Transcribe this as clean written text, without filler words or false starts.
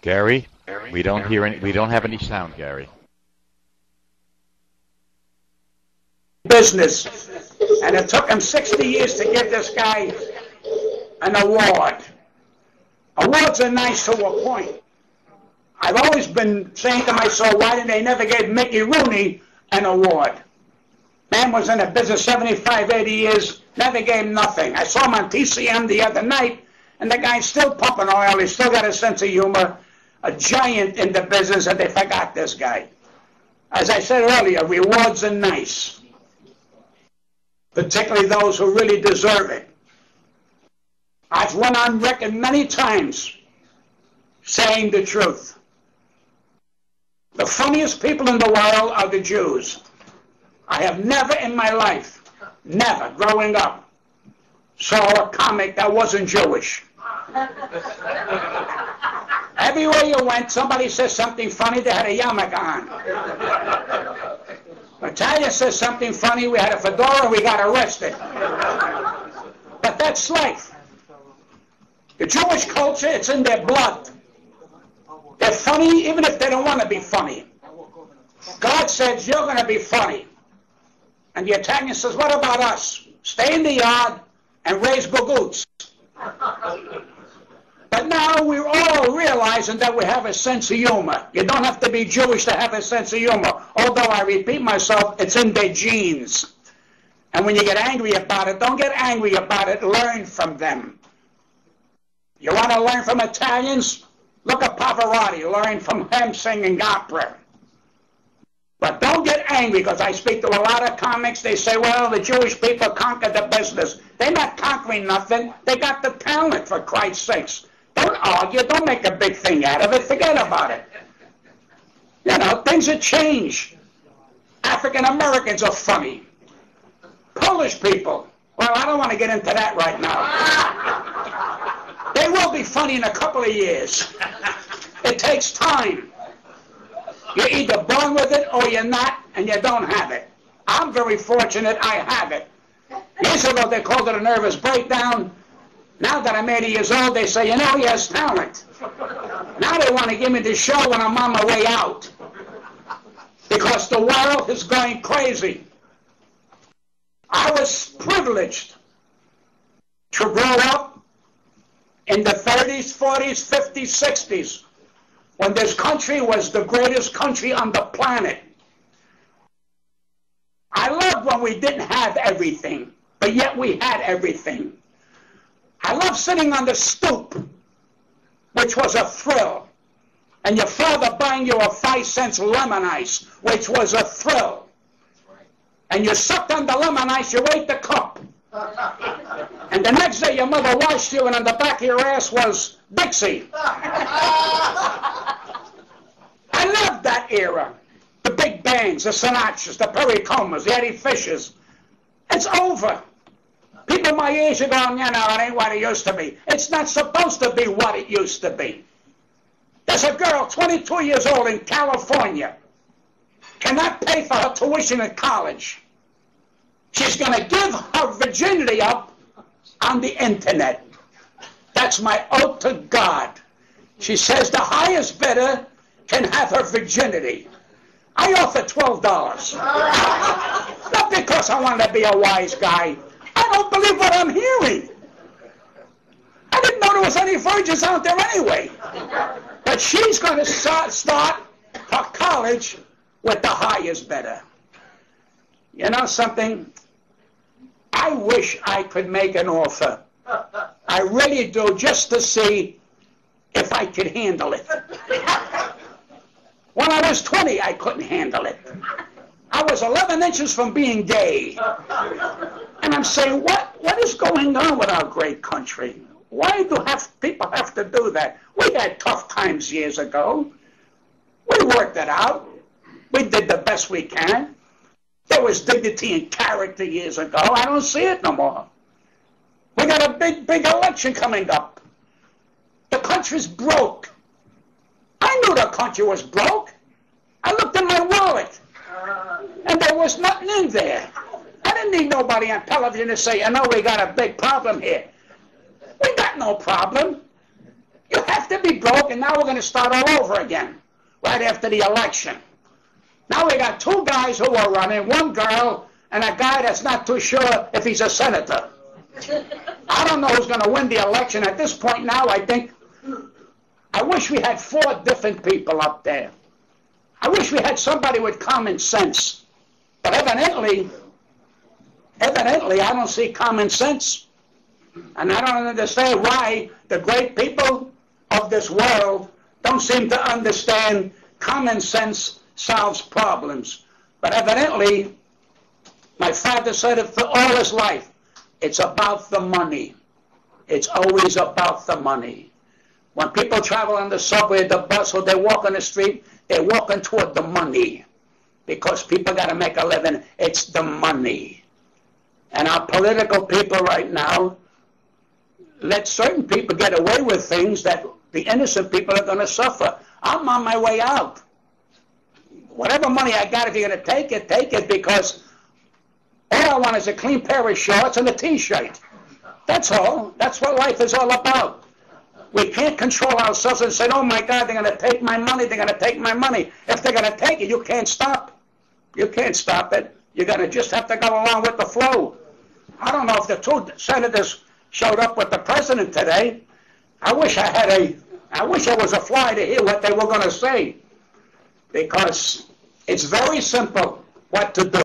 Gary, we don't have any sound, Gary. Business, and it took him 60 years to give this guy an award. Awards are nice to a point. I've always been saying to myself, why did they never give Mickey Rooney an award? Man was in the business 75, 80 years, never gave him nothing. I saw him on TCM the other night, and the guy's still pumping oil. He's still got a sense of humor, a giant in the business, and they forgot this guy. As I said earlier, rewards are nice, particularly those who really deserve it. I've went on record many times saying the truth. The funniest people in the world are the Jews. I have never in my life, never, growing up, saw a comic that wasn't Jewish. Everywhere you went, somebody says something funny, they had a yarmulke on. Italian says something funny, we had a fedora, we got arrested. But that's life. The Jewish culture, it's in their blood. They're funny even if they don't want to be funny. God says, you're going to be funny. And the Italian says, what about us? Stay in the yard and raise gogoots. But now we're all realizing that we have a sense of humor. You don't have to be Jewish to have a sense of humor. Although I repeat myself, it's in their genes. And when you get angry about it, don't get angry about it. Learn from them. You want to learn from Italians? Look at Pavarotti. Learn from him singing opera. But don't get angry, because I speak to a lot of comics. They say, well, the Jewish people conquered the business. They're not conquering nothing. They got the talent, for Christ's sakes. Don't argue. Don't make a big thing out of it. Forget about it. You know, things have changed. African Americans are funny. Polish people. Well, I don't want to get into that right now. They will be funny in a couple of years. It takes time. You're either born with it or you're not, and you don't have it. I'm very fortunate I have it. Years ago, they called it a nervous breakdown. Now that I'm 80 years old, they say, you know, he has talent. Now they want to give me the show when I'm on my way out. Because the world is going crazy. I was privileged to grow up in the 30s, 40s, 50s, 60s, when this country was the greatest country on the planet. I loved when we didn't have everything, but yet we had everything. I loved sitting on the stoop, which was a thrill, and your father buying you a 5-cent lemon ice, which was a thrill. And you sucked on the lemon ice, you ate the cup. And the next day your mother washed you, and on the back of your ass was Dixie. I loved that era. The big bands, the Sinatras, the Perry Comas, the Eddie Fishers. It's over. People my age are going, you know, it ain't what it used to be. It's not supposed to be what it used to be. There's a girl, 22 years old, in California, cannot pay for her tuition at college. She's going to give her virginity up on the internet. That's my oath to God. She says the highest bidder can have her virginity. I offer $12. Not because I want to be a wise guy. I don't believe what I'm hearing. I didn't know there was any virgins out there anyway. But she's going to start her college with the highest bidder. You know something? I wish I could make an offer. I really do, just to see if I could handle it. When I was 20, I couldn't handle it. I was 11 inches from being gay. And I'm saying, what is going on with our great country? Why do people have to do that? We had tough times years ago. We worked it out. We did the best we can. There was dignity and character years ago. I don't see it no more. We got a big election coming up. The country's broke. I knew the country was broke. I looked in my wallet, and there was nothing in there. I didn't need nobody on television to say, you know, we got a big problem here. We got no problem. You have to be broke, and now we're going to start all over again, right after the election. Now we got two guys who are running, one girl and a guy that's not too sure if he's a senator. I don't know who's going to win the election. At this point now, I wish we had 4 different people up there. I wish we had somebody with common sense. But evidently, I don't see common sense. And I don't understand why the great people of this world don't seem to understand common sense solves problems. But evidently, my father said it for all his life. It's about the money. It's always about the money. When people travel on the subway, the bus, or they walk on the street, they're walking toward the money. Because people got to make a living. It's the money. And our political people right now let certain people get away with things that the innocent people are going to suffer. I'm on my way out. Whatever money I got, if you're going to take it, because all I want is a clean pair of shorts and a T-shirt. That's all. That's what life is all about. We can't control ourselves and say, oh my God, they're going to take my money, they're going to take my money. If they're going to take it, you can't stop. You can't stop it. You're going to just have to go along with the flow. I don't know if the 2 senators showed up with the president today. I wish I was a fly to hear what they were going to say. Because it's very simple what to do.